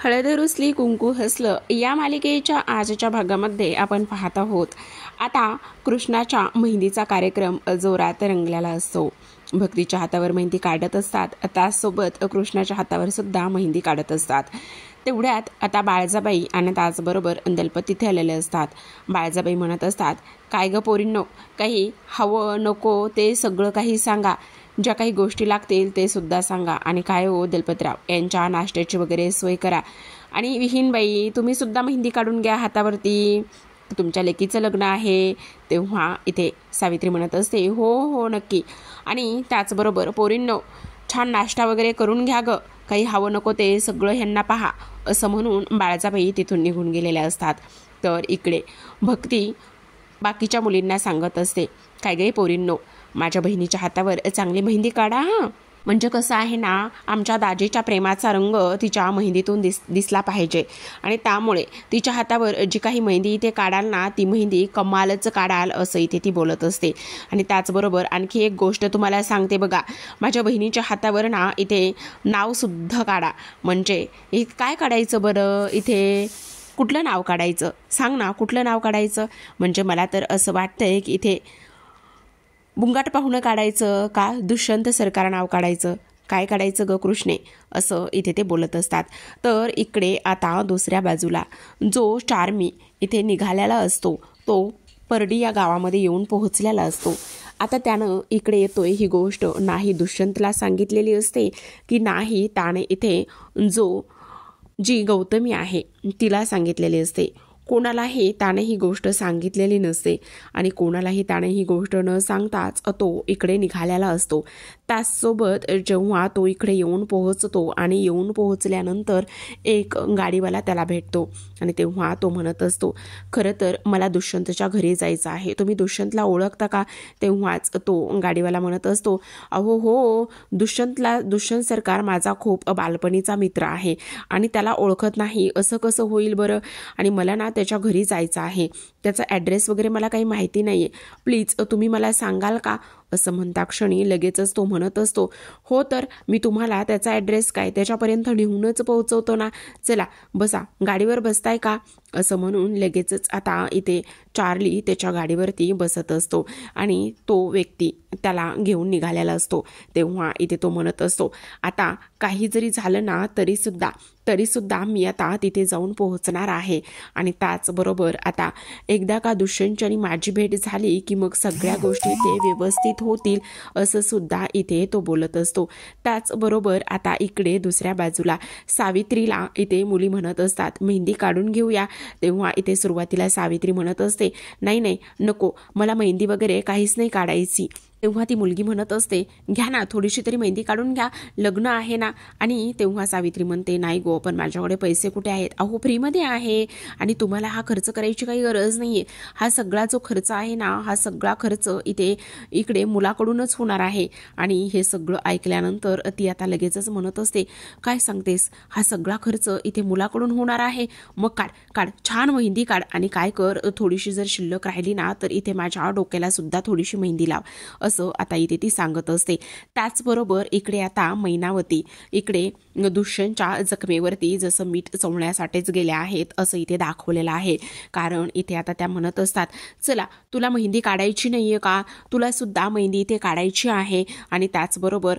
हळद रुसली कुंकू हसलं या मालिकेच्या आजच्या भागामध्ये आपण पाहत आहोत. आता कृष्णाच्या मेहंदीचा कार्यक्रम जोरात रंगलेला असतो. भक्तीच्या हातावर मेहंदी काढत असतात, त्याचसोबत कृष्णाच्या हातावर सुद्धा मेहंदी काढत असतात. तेवढ्यात आता बाळजाबाई आणि त्याचबरोबर दलपत तिथे आलेले असतात. बाळजाबाई म्हणत असतात, काय ग पोरींनो, काही हवं नको ते सगळं काही सांगा, ज्या काही गोष्टी लागतील ते सुद्धा सांगा. आणि काय हो दलपतराव, यांच्या नाश्त्याची वगैरे सोय करा. आणि विहीनबाई, तुम्ही सुद्धा मेहंदी काढून घ्या हातावरती, तुमच्या लेकीचं लग्न आहे. तेव्हा इथे सावित्री म्हणत असते, हो हो नक्की. आणि त्याचबरोबर पोरींनो, छान नाश्ता वगैरे करून घ्या ग, काही हवं नको ते सगळं ह्यांना पहा, असं म्हणून बाळजाबाई तिथून निघून गेलेल्या असतात. तर इकडे भक्ती बाकीच्या मुलींना सांगत असते, काय गे पोरींनो, माझ्या बहिणीच्या हातावर चांगली मेहंदी काढा हां, म्हणजे कसं आहे ना, आमच्या दाजीच्या प्रेमाचा रंग तिच्या मेहंदीतून दिसला पाहिजे. आणि त्यामुळे तिच्या हातावर जी काही मेहंदी इथे काढाल ना, ती मेहंदी कमालच काढाल, असं इथे ती बोलत असते. आणि त्याचबरोबर आणखी एक गोष्ट तुम्हाला सांगते बघा, माझ्या बहिणीच्या हातावर ना इथे नावसुद्धा काढा. म्हणजे काय काढायचं बरं, इथे कुठलं नाव काढायचं सांग ना, कुठलं नाव काढायचं? म्हणजे मला तर असं वाटतंय की इथे बुंगाट पाहुणं काढायचं का दुष्यंत सरकार नाव काढायचं, काय काढायचं ग कृष्णे, असं इथे ते बोलत असतात. तर इकडे आता दुसऱ्या बाजूला जो चार्मी इथे निघालेला असतो तो परडी या गावामध्ये येऊन पोहोचलेला असतो. आता त्यानं इकडे येतोय ही गोष्ट नाही दुष्यंतला सांगितलेली असते की नाही त्याने इथे जी गौतमी आहे तिला सांगितलेली असते. कोणालाही त्याने ही गोष्ट सांगितलेली नसते आणि कोणालाही त्याने ही गोष्ट न सांगताच तो इकडे निघालेला असतो. त्याचसोबत जेव्हा तो इकडे येऊन पोहोचतो आणि येऊन पोहोचल्यानंतर एक गाडीवाला त्याला भेटतो आणि तेव्हा तो म्हणत असतो, खरं तर मला दुष्यंतच्या घरी जायचं आहे, तुम्ही दुष्यंतला ओळखता का? तेव्हाच तो गाडीवाला म्हणत असतो, अहो हो, दुष्यंत सरकार माझा खूप बालपणीचा मित्र आहे आणि त्याला ओळखत नाही असं कसं होईल बरं? आणि मला ना त्याच्या घरी जायचं आहे, त्याचा ॲड्रेस वगैरे मला काही माहिती नाही आहे, प्लीज तुम्ही मला सांगाल का? असं म्हणता क्षणी लगेचच तो म्हणत असतो, हो तर मी तुम्हाला त्याचा ॲड्रेस काय त्याच्यापर्यंत नेऊनच पोहोचवतो ना, चला बसा, गाडीवर बसताय का? असं म्हणून लगेचच आता इथे चार्ली त्याच्या गाडीवरती बसत असतो आणि तो व्यक्ती त्याला घेऊन निघालेला असतो. तेव्हा इथे तो म्हणत असतो, आता काही जरी झालं ना तरीसुद्धा मी आता तिथे जाऊन पोहोचणार आहे. आणि त्याचबरोबर आता एकदा का दुष्यंतची माझी भेट झाली की मग सगळ्या गोष्टी ते व्यवस्थित होतील, असं सुद्धा इथे तो बोलत असतो. त्याचबरोबर आता इकडे दुसऱ्या बाजूला सावित्रीला इथे मुली म्हणत असतात, मेहंदी काढून घेऊया. तेव्हा इथे सुरुवातीला सावित्री म्हणत असते, नाही नको, मला मेहंदी वगैरे काहीच नाही काढायची. तेव्हा ती मुलगी म्हणत असते, घ्या ना, थोडीशी तरी मेहंदी काढून घ्या, लग्न आहे ना. आणि तेव्हा सावित्री म्हणते, नाही गो, पण माझ्याकडे पैसे कुठे आहेत? अहो फ्रीमध्ये आहे आणि तुम्हाला हा खर्च करायची काही गरज नाही आहे. हा सगळा जो खर्च आहे ना, हा सगळा खर्च इकडे मुलाकडूनच होणार आहे. आणि हे सगळं ऐकल्यानंतर ती आता लगेचच म्हणत असते, काय सांगतेस, हा सगळा खर्च इथे मुलाकडून होणार आहे? मग काढ छान मेहंदी काढ आणि काय कर, थोडीशी जर शिल्लक राहिली ना तर इथे माझ्या डोक्याला सुद्धा थोडीशी मेहंदी लाव, असं आता इथे ती सांगत असते. त्याचबरोबर इकडे आता मैनावती इकडे दुष्यंतच्या जखमेवरती जसं मीठ चोळण्यासाठीच गेल्या आहेत असं इथे दाखवलेलं आहे. कारण इथे आता त्या म्हणत असतात, चला तुला मेहंदी काढायची नाहीये का? तुला सुद्धा मेहंदी इथे काढायची आहे आणि त्याचबरोबर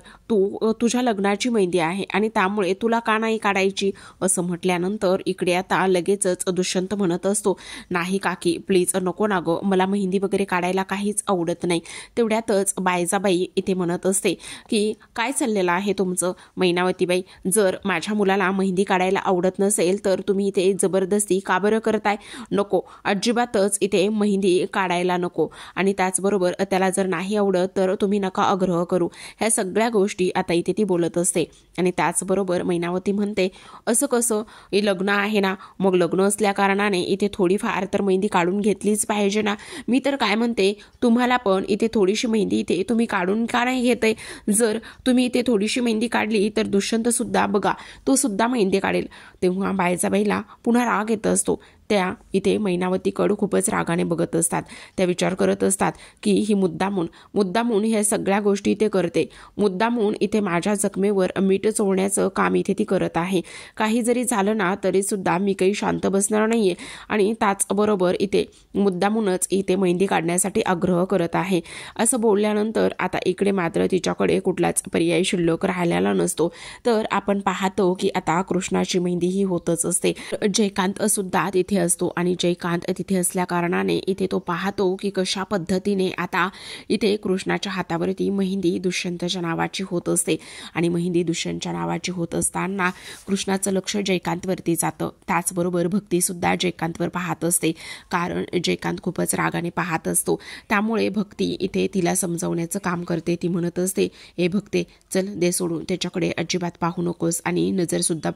तुझ्या लग्नाची मेहंदी आहे आणि त्यामुळे तुला का नाही काढायची? असं म्हटल्यानंतर इकडे आता लगेचच दुष्यंत म्हणत असतो, नाही काकी प्लीज नको ना गं, मला मेहंदी वगैरे काढायला काहीच आवडत नाही. तेवढ्यातच बायजाबाई इथे म्हणत असते की काय चाललेलं आहे तुमचं? मैनावतीबाई, जर माझ्या मुलाला मेहंदी काढायला आवडत नसेल तर तुम्ही इथे जबरदस्ती का बरं करताय? नको, अजिबातच इथे मेहंदी काढायला नको. आणि त्याचबरोबर त्याला जर नाही आवडत तर तुम्ही नका आग्रह करू. ह्या सगळ्या गोष्टी आता इथे ती बोलत असते. आणि त्याचबरोबर मैनावती म्हणते, असं कसं, हे लग्न आहे ना, मग लग्न असल्या कारणाने इथे थोडीफार तर मेहंदी काढून घेतलीच पाहिजे ना. मी तर काय म्हणते, तुम्हाला पण इथे थोडीशी मेहंदी इथे तुम्ही काढून का नाही घेताय? जर तुम्ही इथे थोडीशी मेहंदी काढली तर दुष्यंत सुद्धा बघा, तो सुद्धा मेहंदी काढेल. तेव्हा बायजाबाईला पुन्हा राग येत असतो. त्या इथे मैनावतीकडे खूपच रागाने बघत असतात. त्या विचार करत असतात की ही मुद्दामून ह्या सगळ्या गोष्टी इथे करते, मुद्दामून इथे माझ्या जखमेवर मीठ चोळण्याचं काम इथे ती करत आहे. काही जरी झालं ना तरी सुद्धा मी काही शांत बसणार नाहीये आणि त्याचबरोबर इथे मुद्दामूनच इथे मेहंदी काढण्यासाठी आग्रह करत आहे. असं बोलल्यानंतर आता इकडे मात्र तिच्याकडे कुठलाच पर्याय शिल्लक राहिलेला नसतो. तर आपण पाहतो की आता कृष्णाची मेहंदी ही होतच असते. जयकांत सुद्धा तिथे असतो आणि जयकांत तिथे असल्या कारणाने इथे तो पाहतो की कशा पद्धतीने आता इथे कृष्णाच्या हातावरती मेहंदी दुष्यंतच्या नावाची होत असते. आणि मेहंदी दुष्यंतच्या नावाची होत असताना कृष्णाचं लक्ष जयकांतवरती जातं. त्याचबरोबर भक्ती सुद्धा जयकांतवर पाहत असते, कारण जयकांत खूपच रागाने पाहत असतो. त्यामुळे भक्ती इथे तिला समजावण्याचं काम करते. ती म्हणत असते, ए भक्ते, चल दे सोडून, त्याच्याकडे अजिबात पाहू नकोस आणि नजर सुद्धा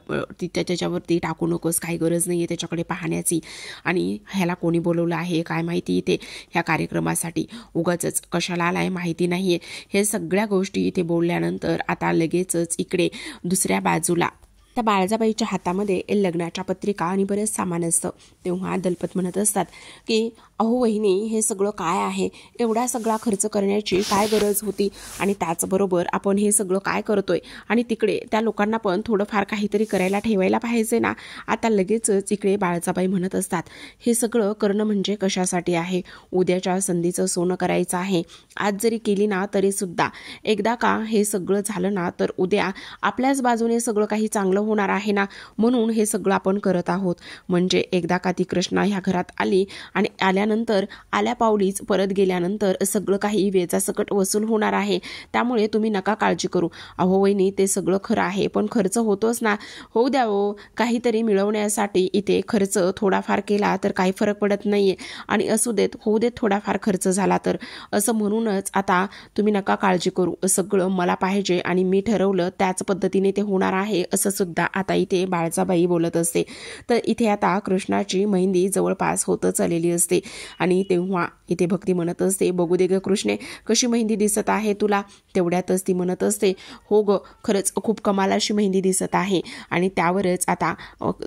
त्याच्यावरती टाकू नकोस, काही गरज नाहीये त्याच्याकडे पाहण्याची. आणि ह्याला कोणी बोलवलं आहे काय माहिती इथे ह्या कार्यक्रमासाठी, उगाचच कशाला आलाय माहिती नाहीये. हे सगळ्या गोष्टी इथे बोलल्यानंतर आता लगेचच इकडे दुसऱ्या बाजूला त्या बाळजाबाईच्या हातामध्ये लग्नाच्या पत्रिका आणि बरेच सामान असतं. तेव्हा दलपत म्हणत असतात की अहो वहिनी, हे सगळं काय आहे, एवढा सगळा खर्च करण्याची काय गरज होती, आणि त्याचबरोबर आपण हे सगळं काय करतोय, आणि तिकडे त्या लोकांना पण थोडंफार काहीतरी करायला ठेवायला पाहिजे ना. आता लगेचच इकडे बाळजाबाई म्हणत असतात, हे सगळं करणं म्हणजे कशासाठी आहे, उद्याच्या संधीचं सोनं करायचं आहे. आज जरी केली ना तरी सुद्धा एकदा का हे सगळं झालं ना तर उद्या आपल्याच बाजूने सगळं काही चांगलं होणार आहे ना, म्हणून हे सगळं आपण करत आहोत. म्हणजे एकदा का ती कृष्णा ह्या घरात आली आणि आल्यानंतर आल्या पावलीच परत गेल्यानंतर सगळं काही वेचासकट वसूल होणार आहे. त्यामुळे तुम्ही नका काळजी करू. अहो वहिनी, ते सगळं खरं आहे, पण खर्च होतोच ना, होऊ द्या हो. काहीतरी मिळवण्यासाठी इथे खर्च थोडाफार केला तर काही फरक पडत नाहीये, आणि असू देत, होऊ देत थोडाफार खर्च झाला तर. असं म्हणूनच आता तुम्ही नका काळजी करू, सगळं मला पाहिजे आणि मी ठरवलं त्याच पद्धतीने ते होणार आहे, असं सुद्धा आता इथे बाळजाबाई बोलत असते. तर इथे आता कृष्णाची मेहंदी जवळपास होतच आलेली असते. आणि तेव्हा इथे भक्ती म्हणत असते, बघू दे ग कृष्णे, कशी मेहंदी दिसत आहे तुला. तेवढ्यातच ती म्हणत असते, हो ग, खरंच खूप कमाल अशी मेहंदी दिसत आहे. आणि त्यावरच आता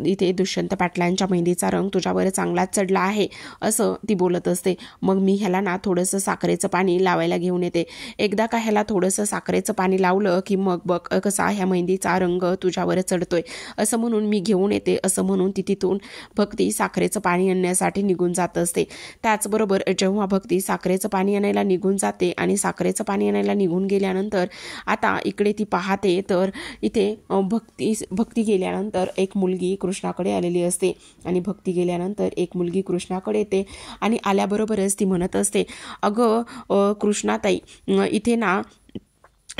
इथे दुष्यंत पाटलांच्या मेहंदीचा रंग तुझ्यावर चांगलाच चढला आहे, असं ती बोलत असते. मग मी ह्याला ना थोडंसं साखरेचं पाणी लावायला घेऊन येते. एकदा का ह्याला थोडंसं साखरेचं पाणी लावलं की मग बघ कसा ह्या मेहंदीचा रंग तुझ्यावर चढतोय, असं म्हणून मी घेऊन येते. असं म्हणून ती तिथून भक्ती साखरेचं पाणी आणण्यासाठी निघून जात असते. त्याचबरोबर जेव्हा भक्ती साखरेचं पाणी आणायला निघून जाते आणि साखरेचं पाणी आणायला निघून गेल्यानंतर आता इकडे ती पाहते तर इथे भक्ती गेल्यानंतर एक मुलगी कृष्णाकडे आलेली असते. आणि भक्ती गेल्यानंतर एक मुलगी कृष्णाकडे येते आणि आल्याबरोबरच ती म्हणत असते, अगं कृष्णाताई, इथे ना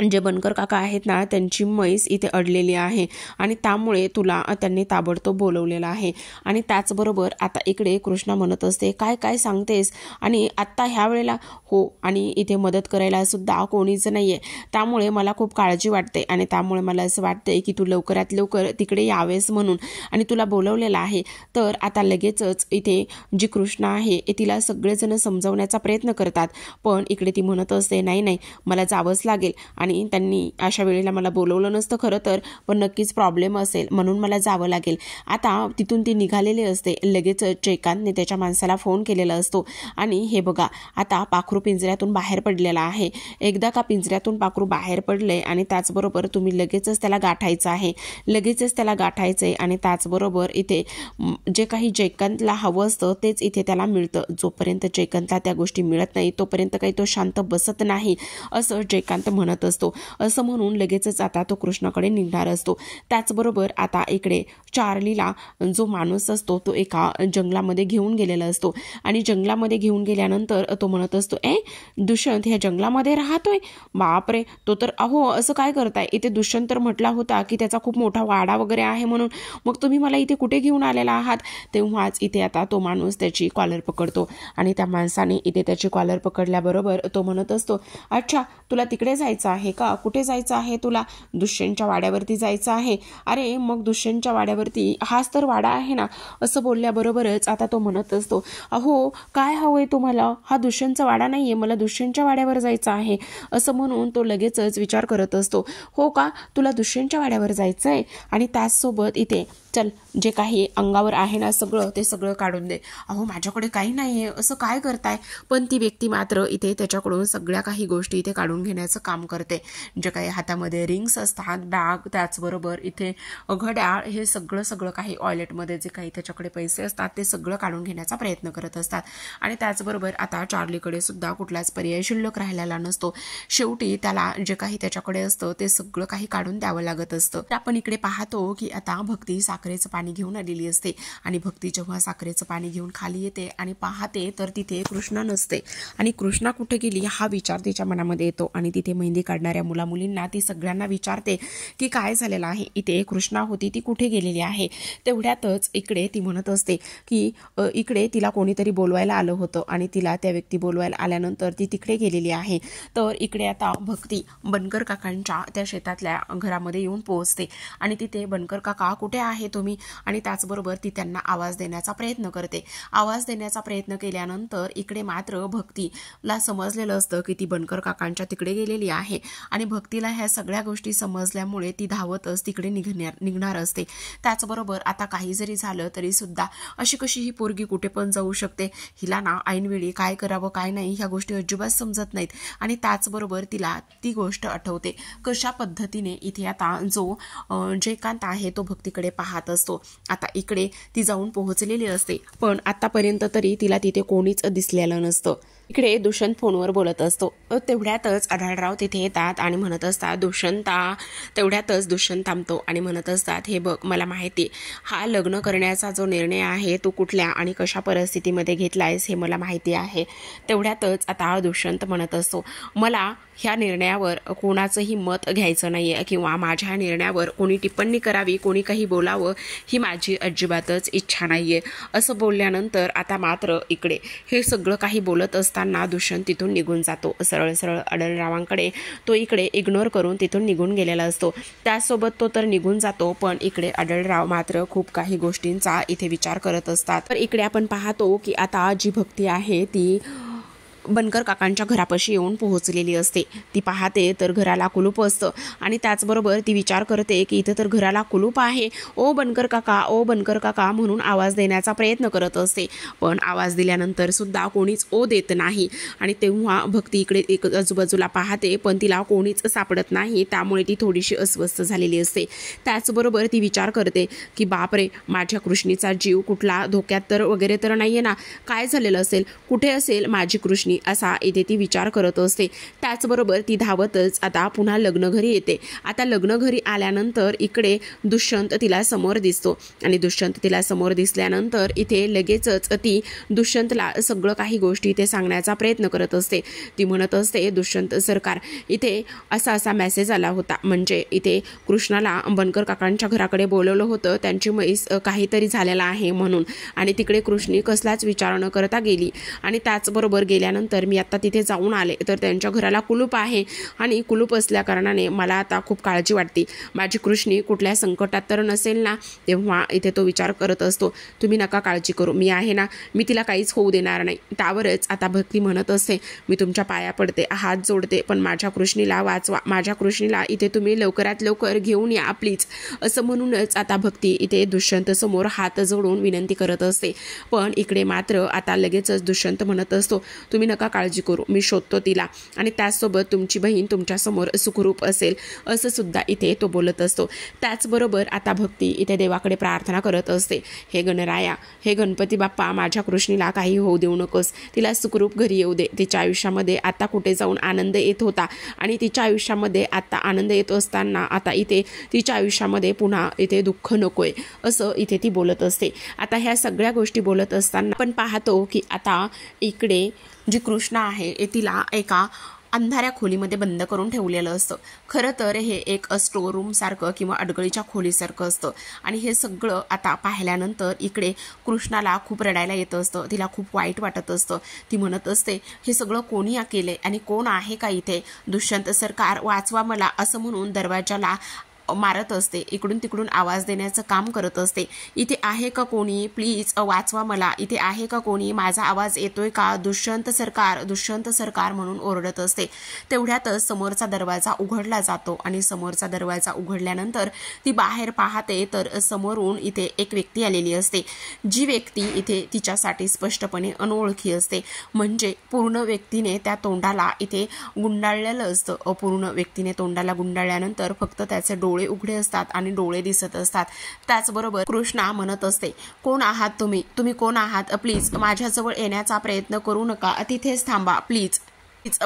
जे बनकर काका आहेत ना त्यांची म्हैस इथे अडलेली आहे आणि त्यामुळे तुला त्यांनी ताबडतोब बोलवलेलं आहे. आणि त्याचबरोबर आता इकडे कृष्णा म्हणत असते, काय काय सांगतेस, आणि आत्ता ह्या वेळेला, हो, आणि इथे मदत करायला सुद्धा कोणीच नाहीये, त्यामुळे मला खूप काळजी वाटते आणि त्यामुळे मला असं वाटतंय की तू लवकरात लवकर तिकडे यावेस म्हणून, आणि तुला बोलवलेलं आहे. तर आता लगेचच इथे जी कृष्णा आहे तिला सगळेजण समजावण्याचा प्रयत्न करतात, पण इकडे ती म्हणत असते, नाही नाही, मला जावंच लागेल आणि त्यांनी अशा वेळेला मला बोलवलं नसतं खरं तर, पण नक्कीच प्रॉब्लेम असेल म्हणून मला जावं लागेल. आता तिथून ती निघालेली असते. लगेच जयकांतने त्याच्या माणसाला फोन केलेला असतो आणि हे बघा, आता पाखरू पिंजऱ्यातून बाहेर पडलेला आहे. एकदा का पिंजऱ्यातून पाखरू बाहेर पडले आणि त्याचबरोबर तुम्ही लगेचच त्याला गाठायचं आहे, लगेचच त्याला गाठायचं आहे. आणि त्याचबरोबर इथे जे काही जयकांतला हवं असतं तेच इथे त्याला मिळतं. जोपर्यंत जयकांतला त्या गोष्टी मिळत नाही तोपर्यंत काही तो शांत बसत नाही, असं जयकांत म्हणत असतो. असं म्हणून लगेचच आता तो कृष्णाकडे निघणार असतो. त्याचबरोबर आता इकडे चार्लीला जो माणूस असतो तो एका जंगलामध्ये घेऊन गेलेला असतो. आणि जंगलामध्ये घेऊन गेल्यानंतर तो म्हणत असतो, दुष्यंत ह्या जंगलामध्ये राहतोय, बापरे, तो तर, अहो असं काय करताय, इथे दुष्यंत तर म्हटला होता की त्याचा खूप मोठा वाडा वगैरे आहे म्हणून, मग तुम्ही मला इथे कुठे घेऊन आलेला आहात. तेव्हाच इथे आता तो माणूस त्याची कॉलर पकडतो आणि त्या माणसाने इथे त्याची कॉलर पकडल्याबरोबर तो म्हणत असतो, अच्छा, तुला तिकडे जायचं आहे का, कुठे जायचं आहे तुला, दुष्यंतच्या वाड्यावरती जायचं आहे. अरे मग दुष्यंतच्या वाड्यावरती हाच तर वाडा आहे ना. असं बोलल्याबरोबरच आता तो म्हणत असतो, अहो काय हवंय तुम्हाला, हा दुष्यंतचा वाडा नाहीये, मला दुष्यंतच्या वाड्यावर जायचं आहे. असं म्हणून तो लगेचच विचार करत असतो, हो का, तुला दुष्यंतच्या वाड्यावर जायचंय. आणि त्याचसोबत इथे चल जे काही अंगावर आहे ना सगळं ते सगळं काढून दे. अहो माझ्याकडे काही नाही आहे, असं काय करताय. पण ती व्यक्ती मात्र इथे त्याच्याकडून सगळ्या काही गोष्टी इथे काढून घेण्याचं काम करते. जे काही हातामध्ये रिंग्स असतात, बॅग, त्याचबरोबर इथे घड्याळ, हे सगळं सगळं काही वॉलेटमध्ये जे काही त्याच्याकडे पैसे असतात ते सगळं काढून घेण्याचा प्रयत्न करत असतात. आणि त्याचबरोबर आता चार्लीकडे सुद्धा कुठलाच पर्याय शिल्लक राहिलेला नसतो. शेवटी त्याला जे काही त्याच्याकडे असतं ते सगळं काही काढून द्यावं लागत असतं. आपण इकडे पाहतो की आता भक्ती साखरेचं पाणी घेऊन आलेली असते आणि भक्ती जेव्हा साखरेचं पाणी घेऊन खाली येते आणि पाहते तर तिथे कृष्णा नसते. आणि कृष्णा कुठे गेली हा विचार तिच्या मनामध्ये येतो. आणि तिथे मेहंदी काढणाऱ्या मुलामुलींना ती सगळ्यांना विचारते की काय झालेलं आहे, इथे कृष्णा होती ती कुठे गेलेली आहे. तेवढ्यातच इकडे ती म्हणत असते की इकडे तिला कोणीतरी बोलवायला आलं होतं आणि तिला त्या व्यक्ती बोलवायला आल्यानंतर ती तिकडे गेलेली आहे. तर इकडे आता भक्ती बनकर काकांच्या त्या शेतातल्या घरामध्ये येऊन पोहोचते आणि तिथे बनकर काका कुठे आहे तुम्ही, आणि त्याचबरोबर ती त्यांना आवाज देण्याचा प्रयत्न करते. आवाज देण्याचा प्रयत्न केल्यानंतर इकडे मात्र भक्तीला समजलेलं असतं की ती बनकर काकांच्या तिकडे गेलेली आहे. आणि भक्तीला ह्या सगळ्या गोष्टी समजल्यामुळे ती धावतच तिकडे निघणार असते. त्याचबरोबर आता काही जरी झालं तरी सुद्धा अशी कशी ही पोरगी कुठे पण जाऊ शकते, हिला ना ऐनवेळी काय करावं काय नाही ह्या गोष्टी अजिबात समजत नाहीत. आणि त्याचबरोबर तिला ती गोष्ट आठवते कशा पद्धतीने इथे आता जो जयकांत आहे तो भक्तीकडे पाहत असतो. आता इकडे ती जाऊन पोहोचलेली असते पण आतापर्यंत तरी तिला तिथे कोणीच दिसलेलं नसतं. इकडे दुष्यंत फोनवर बोलत असतो. तेवढ्यातच आढळराव तिथे येतात आणि म्हणत असतात दुष्यंता. तेवढ्यातच दुष्यंत थांबतो आणि म्हणत असतात हे बघ मला माहिती हा लग्न करण्याचा जो निर्णय आहे तो कुठल्या आणि कशा परिस्थितीमध्ये घेतलायस हे मला माहिती आहे. तेवढ्यातच आता दुष्यंत म्हणत असतो मला ह्या निर्णयावर कोणाचंही मत घ्यायचं नाही आहे किंवा माझ्या निर्णयावर कोणी टिप्पणी करावी, कोणी काही बोलावं ही माझी अजिबातच इच्छा नाही आहे. असं बोलल्यानंतर आता मात्र इकडे हे सगळं काही बोलत असताना दुष्यंत तिथून निघून जातो. सरळ सरळ आढळरावांकडे तो इकडे इग्नोर करून तिथून निघून गेलेला असतो. त्यासोबत तो तर निघून जातो पण इकडे आढळराव मात्र खूप काही गोष्टींचा इथे विचार करत असतात. तर इकडे आपण पाहतो की आता जी भक्ती आहे ती बनकर काकांच्या घरापाशी येऊन पोहोचलेली असते. ती पाहते तर घराला कुलूप असतं आणि त्याचबरोबर ती विचार करते की इथं तर घराला कुलूप आहे. ओ बनकर काका, ओ बनकर काका म्हणून आवाज देण्याचा प्रयत्न करत असते पण आवाज दिल्यानंतर सुद्धा कोणीच ओ देत नाही. आणि तेव्हा भक्ती इकडे एक आजूबाजूला पाहते पण तिला कोणीच सापडत नाही. त्यामुळे ती थोडीशी अस्वस्थ झालेली असते. त्याचबरोबर ती विचार करते की बापरे माझ्या कृष्णीचा जीव कुठला धोक्यात तर वगैरे तर नाहीये ना, काय झालेलं असेल, कुठे असेल माझी कृष्णी, असा इथे ती विचार करत असते. त्याचबरोबर ती धावतच आता पुन्हा लग्न घरी येते. आता लग्न घरी आल्यानंतर इकडे दुष्यंत तिला समोर दिसतो आणि दुष्यंत तिला समोर दिसल्यानंतर इथे लगेचच ती दुष्यंतला सगळं काही गोष्टी इथे सांगण्याचा प्रयत्न करत असते. ती म्हणत असते दुष्यंत सरकार इथे असा मेसेज आला होता, म्हणजे इथे कृष्णाला बनकर काकांच्या घराकडे बोलवलं होतं, त्यांची म्हैस काहीतरी झालेला आहे म्हणून, आणि तिकडे कृष्णी कसलाच विचार न करता गेली. आणि त्याचबरोबर गेल्यानंतर मी आता तिथे जाऊन आले तर त्यांच्या घराला कुलूप आहे आणि कुलूप असल्या कारणाने मला आता खूप काळजी वाटते, माझी कृष्णी कुठल्या संकटात तर नसेल ना. तेव्हा इथे तो विचार करत असतो तुम्ही नका काळजी करू, मी आहे ना, मी तिला काहीच होऊ देणार नाही. त्यावरच आता भक्ती म्हणत असते मी तुमच्या पाया पडते, हात जोडते, पण माझ्या कृष्णीला वाचवा, माझ्या कृष्णीला इथे तुम्ही लवकरात लवकर घेऊन या प्लीज. असं म्हणूनच आता भक्ती इथे दुष्यंत समोर हात जोडून विनंती करत असते. पण इकडे मात्र आता लगेचच दुष्यंत म्हणत असतो तुम्ही नका काळजी करू, मी शोधतो तिला आणि त्याचसोबत तुमची बहीण तुमच्यासमोर सुखरूप असेल, असं सुद्धा इथे तो बोलत असतो. त्याचबरोबर आता भक्ती इथे देवाकडे प्रार्थना करत असते हे गणराया, हे गणपती बाप्पा, माझ्या कृष्णीला काही होऊ देऊ नकोस, तिला सुखरूप घरी येऊ दे. तिच्या आयुष्यामध्ये आता कुठे जाऊन आनंद येत होता आणि तिच्या आयुष्यामध्ये आता आनंद येत असताना आता इथे तिच्या आयुष्यामध्ये पुन्हा इथे दुःख नकोय, असं इथे ती बोलत असते. आता ह्या सगळ्या गोष्टी बोलत असताना आपण पाहतो की आता इकडे जी कृष्णा आहे तिला एका अंधाऱ्या खोलीमध्ये बंद करून ठेवलेलं असतं. खरं तर हे एक स्टोर रूम सारखं किंवा अडगळीच्या खोलीसारखं असतं. आणि हे सगळं आता पाहिल्यानंतर इकडे कृष्णाला खूप रडायला येतं असतं, तिला खूप वाईट वाटत असतं. ती म्हणत असते हे सगळं कोणी केले आणि कोण आहे का इथे, दुष्यंत सरकार वाचवा मला, असं म्हणून दरवाजाला मारत असते, इकडून तिकडून आवाज देण्याचं काम करत असते. इथे आहे का कोणी, प्लीज वाचवा मला, इथे आहे का कोणी, माझा आवाज येतोय का, दुष्यंत सरकार, दुष्यंत सरकार म्हणून ओरडत असते. तेवढ्यातच समोरचा दरवाजा उघडला जातो आणि समोरचा दरवाजा उघडल्यानंतर ती बाहेर पाहते तर समोरून इथे एक व्यक्ती आलेली असते, जी व्यक्ती इथे तिच्यासाठी स्पष्टपणे अनोळखी असते. म्हणजे पूर्ण व्यक्तीने त्या तोंडाला इथे गुंडाळलेलं असतं. अपूर्ण व्यक्तीने तोंडाला गुंडाळल्यानंतर फक्त त्याचे डोळे उघडे असतात आणि डोळे दिसत असतात. त्याचबरोबर कृष्णा म्हणत असते, कोण आहात तुम्ही, तुम्ही कोण आहात, प्लीज माझ्याजवळ येण्याचा प्रयत्न करू नका, तिथेच थांबा, प्लीज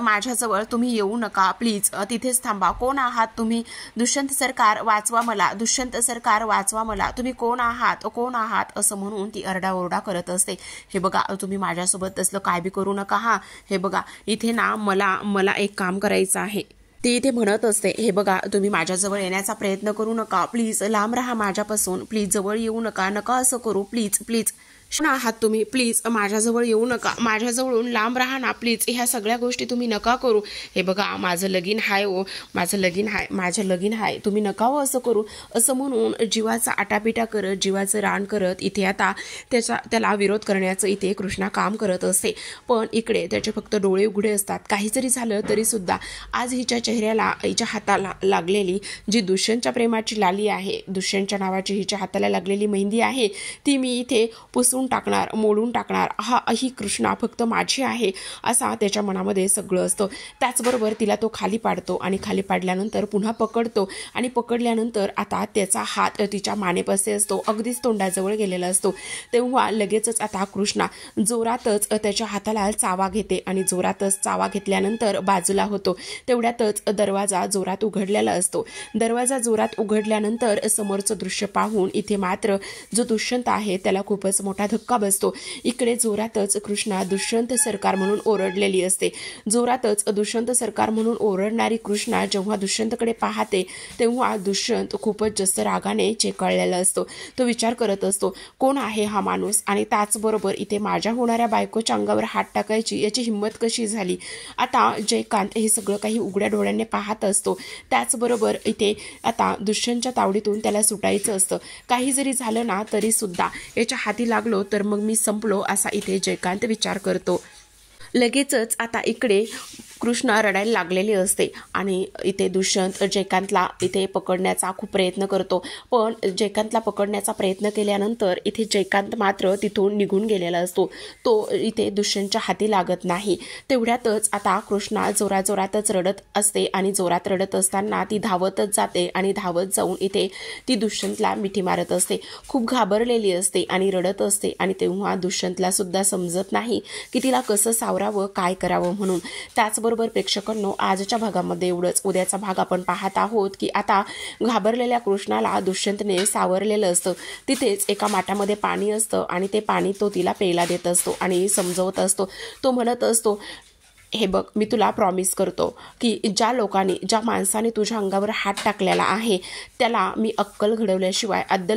माझ्याजवळ तुम्ही येऊ नका, प्लीज तिथेच थांबा, कोण आहात तुम्ही, दुष्यंत सरकार वाचवा मला, दुष्यंत सरकार वाचवा मला, तुम्ही कोण आहात, कोण आहात, असं म्हणून ती अरडाओरडा करत असते. हे बघा तुम्ही माझ्यासोबत तसलं काय बी करू नका, हा हे बघा इथे ना मला एक काम करायचं आहे, ती इथे म्हणत असते. हे बघा तुम्ही माझ्याजवळ येण्याचा प्रयत्न करू नका, प्लीज लांब राहा माझ्यापासून, प्लीज जवळ येऊ नका, नका असं करू, प्लीज प्लीज कोण आहात तुम्ही, प्लीज माझ्याजवळ येऊ नका, माझ्याजवळून लांब राहा ना, प्लीज ह्या सगळ्या गोष्टी तुम्ही नका करू. हे बघा माझं लगीन आहे, ओ माझं लगीन आहे, माझं लगीन आहे, तुम्ही नका हो असं करू, असं म्हणून जीवाचा आटापिटा करत, जीवाचं रान करत इथे आता त्याला विरोध करण्याचं इथे कृष्णा काम करत असते. पण इकडे त्याचे फक्त डोळे उघडे असतात. काही जरी झालं तरी सुद्धा आज हिच्या चेहऱ्याला, हिच्या हाताला लागलेली जी दुष्यंतच्या प्रेमाची लाली आहे, दुष्यंतच्या नावाची हिच्या हाताला लागलेली मेहंदी आहे, ती मी इथे पुसून टाकणार, मोडून टाकणार, ही कृष्णा फक्त माझी आहे असा त्याच्या मनामध्ये सगळं असतं. त्याचबरोबर तिला तो खाली पाडतो आणि खाली पाडल्यानंतर पुन्हा पकडतो आणि पकडल्यानंतर आता त्याचा हात तिच्या मानेपाशी असतो, अगदीच तोंडाजवळ गेलेला असतो. तेव्हा लगेचच आता कृष्णा जोरातच त्याच्या हाताला चावा घेते आणि जोरातच चावा घेतल्यानंतर बाजूला होतो. तेवढ्यातच दरवाजा जोरात उघडलेला असतो. दरवाजा जोरात उघडल्यानंतर समोरचं दृश्य पाहून इथे मात्र जो दुष्यंत आहे त्याला खूपच मोठा धक्का बसतो. इकडे जोरातच कृष्णा दुष्यंत सरकार म्हणून ओरडलेली असते. जोरातच दुष्यंत सरकार म्हणून ओरडणारी कृष्णा जेव्हा दुष्यंतकडे पाहते तेव्हा दुष्यंत खूपच जास्त रागाने चेकाळलेला असतो. तो विचार करत असतो, कोण आहे हा माणूस आणि त्याचबरोबर इथे माझ्या होणाऱ्या बायकोच्या अंगावर हात टाकायची याची हिंमत कशी झाली. आता जयकांत हे सगळं काही उघड्या डोळ्यांनी पाहत असतो. त्याचबरोबर इथे आता दुष्यंतच्या तावडीतून त्याला सुटायचं असतं. काही जरी झालं ना तरी सुद्धा याच्या हाती लागलो तर मग मी संपलो असा इथे जयकांत विचार करतो. लगेचच आता इकडे कृष्णा रडायला लागलेली असते आणि इथे दुष्यंत जयकांतला इथे पकडण्याचा खूप प्रयत्न करतो. पण जयकांतला पकडण्याचा प्रयत्न केल्यानंतर इथे जयकांत मात्र तिथून निघून गेलेला असतो. तो इथे दुष्यंतच्या हाती लागत नाही. तेवढ्यातच आता कृष्णा जोरातच रडत असते आणि जोरात रडत असताना ती धावतच जाते आणि धावत जाऊन इथे ती दुष्यंतला मिठी मारत असते. खूप घाबरलेली असते आणि रडत असते आणि तेव्हा दुष्यंतला सुद्धा समजत नाही की तिला कसं सावरावं, काय करावं म्हणून. त्याचबरोबर प्रेक्षकांनो आजच्या भागामध्ये एवढंच. उद्याचा भाग आपण पाहत आहोत की आता घाबरलेल्या कृष्णाला दुष्यंतने सावरलेलं असतं. तिथेच एका माठामध्ये पाणी असतं आणि ते पाणी तो तिला प्यायला देत असतो आणि समजवत असतो. तो म्हणत असतो, हे बघ मी तुला प्रॉमिस करतो की ज्या माणसाने तुझ्या अंगावर हात टाकलेला आहे त्याला मी अद्दल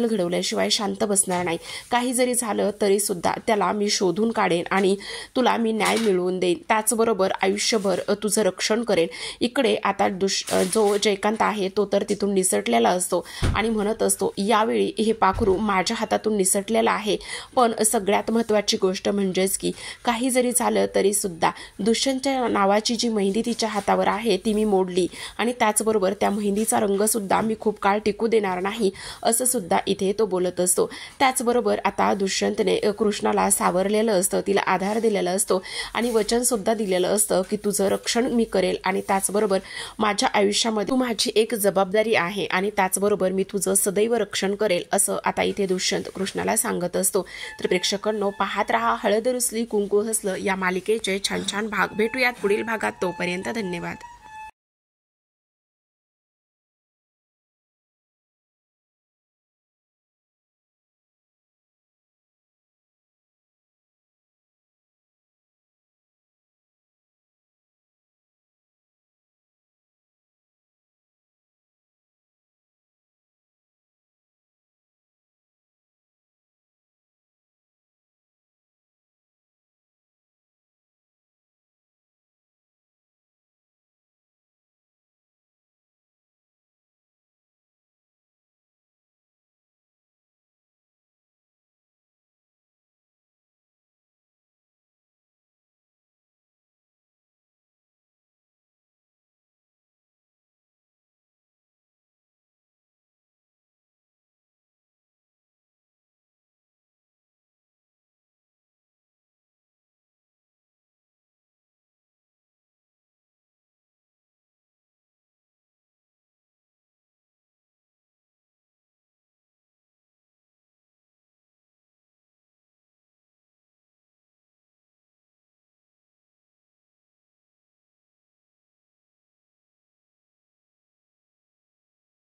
घडवल्याशिवाय शांत बसणार नाही. काही जरी झालं तरी सुद्धा त्याला मी शोधून काढेन आणि तुला मी न्याय मिळवून देईन. त्याचबरोबर आयुष्यभर तुझं रक्षण करेन. इकडे आता जो जयकांत आहे तो तर तिथून निसटलेला असतो आणि म्हणत असतो, यावेळी हे पाखरू माझ्या हातातून निसटलेलं आहे. पण सगळ्यात महत्त्वाची गोष्ट म्हणजेच की काही जरी झालं तरी सुद्धा दुष्यंत नावाची जी मेहंदी तिच्या हातावर आहे ती मी मोडली आणि त्याचबरोबर त्या मेहंदीचा रंग सुद्धा मी खूप काळ टिकू देणार नाही असं सुद्धा इथे तो बोलत असतो. त्याचबरोबर आता दुष्यंतने कृष्णाला सावरलेलं असतं, तिला आधार दिलेला असतो आणि वचन सुद्धा दिलेलं असतं की तुझं रक्षण मी करेल आणि त्याचबरोबर माझ्या आयुष्यामध्ये तू माझी एक जबाबदारी आहे आणि त्याचबरोबर मी तुझं सदैव रक्षण करेल असं आता इथे दुष्यंत कृष्णाला सांगत असतो. तर प्रेक्षकांनो पाहत रहा हळद रुसली कुंकू हसलं या मालिकेचे छान छान भाग. भेटूयात पुढील भागात. तोपर्यंत धन्यवाद.